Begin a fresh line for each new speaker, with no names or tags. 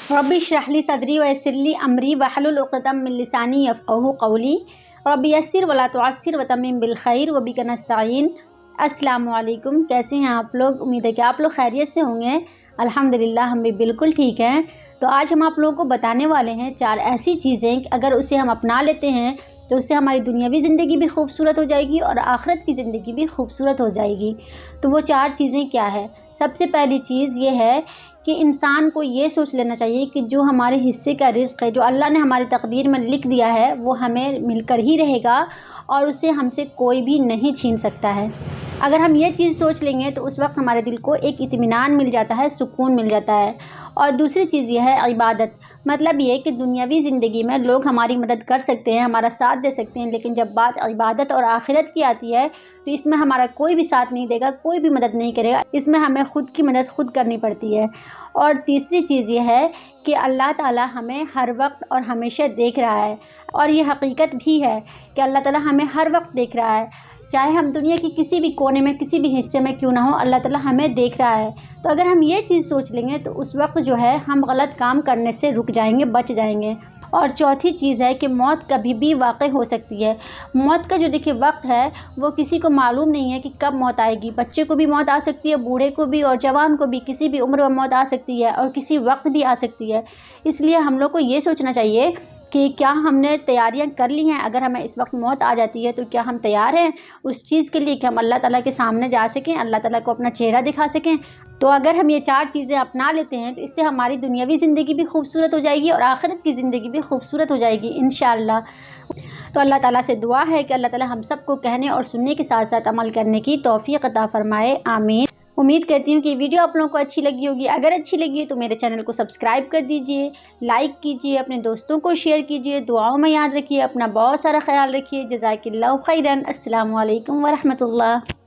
Rabbi इश्रह ली सदरी वयस्सिर ली अमरी वहलुल उक़दम मिन लिसानी यफ़क़हू क़ौली rabbi यस्सिर वला तुअस्सिर वतम्मिम बिल खैर वबिका नस्तईन। अस्सलामु अलैकुम। कैसे हैं आप लोग? उम्मीद है कि आप लोग खैरियत से होंगे। अल्हम्दुलिल्लाह हम भी बिल्कुल ठीक हैं। तो आज हम आप लोगों को बताने वाले हैं 4 ऐसी चीज़ें कि अगर उसे हम अपना लेते हैं तो उससे हमारी दुनियावी ज़िंदगी भी खूबसूरत हो जाएगी और आखिरत की ज़िंदगी भी खूबसूरत हो जाएगी। तो वो 4 चीज़ें क्या है? सबसे पहली चीज़ ये है कि इंसान को ये सोच लेना चाहिए कि जो हमारे हिस्से का रिज़्क़ है, जो अल्लाह ने हमारी तकदीर में लिख दिया है, वो हमें मिलकर ही रहेगा और उसे हमसे कोई भी नहीं छीन सकता है। अगर हम ये चीज़ सोच लेंगे तो उस वक्त हमारे दिल को एक इत्मीनान मिल जाता है, सुकून मिल जाता है। और दूसरी चीज़ ये है इबादत। मतलब ये कि दुनियावी ज़िंदगी में लोग हमारी मदद कर सकते हैं, हमारा साथ दे सकते हैं, लेकिन जब बात इबादत और आखिरत की आती है तो इसमें हमारा कोई भी साथ नहीं देगा, कोई भी मदद नहीं करेगा। इसमें हमें ख़ुद की मदद खुद करनी पड़ती है। और तीसरी चीज़ ये है कि अल्लाह ताला हमें हर वक्त और हमेशा देख रहा है। और ये हकीकत भी है कि अल्लाह ताला हमें हर वक्त देख रहा है, चाहे हम दुनिया के किसी भी कोने में, किसी भी हिस्से में क्यों ना हो, अल्लाह ताला हमें देख रहा है। तो अगर हम ये चीज़ सोच लेंगे तो उस वक्त जो है हम गलत काम करने से रुक जाएंगे, बच जाएंगे। और चौथी चीज़ है कि मौत कभी भी वाक़ई हो सकती है। मौत का जो देखिए वक्त है वो किसी को मालूम नहीं है कि कब मौत आएगी। बच्चे को भी मौत आ सकती है, बूढ़े को भी, और जवान को भी, किसी भी उम्र में मौत आ सकती है और किसी वक्त भी आ सकती है। इसलिए हम लोग को ये सोचना चाहिए कि क्या हमने तैयारियां कर ली हैं। अगर हमें इस वक्त मौत आ जाती है तो क्या हम तैयार हैं उस चीज़ के लिए कि हम अल्लाह ताला के सामने जा सकें, अल्लाह ताला को अपना चेहरा दिखा सकें। तो अगर हम ये 4 चीज़ें अपना लेते हैं तो इससे हमारी दुनियावी ज़िंदगी भी खूबसूरत हो जाएगी और आखिरत की ज़िंदगी भी खूबसूरत हो जाएगी इंशाअल्लाह। तो अल्लाह ताला से दुआ है कि अल्लाह ताला हम सबको कहने और सुनने के साथ साथ अमल करने की तौफीक अता फरमाए, आमीन। उम्मीद करती हूँ कि वीडियो आप लोगों को अच्छी लगी होगी। अगर अच्छी लगी है तो मेरे चैनल को सब्सक्राइब कर दीजिए, लाइक कीजिए, अपने दोस्तों को शेयर कीजिए, दुआओं में याद रखिए, अपना बहुत सारा ख्याल रखिए। जज़ाकिल्लाहु खैरन। अस्सलामु अलैकुम व रहमतुल्लाह।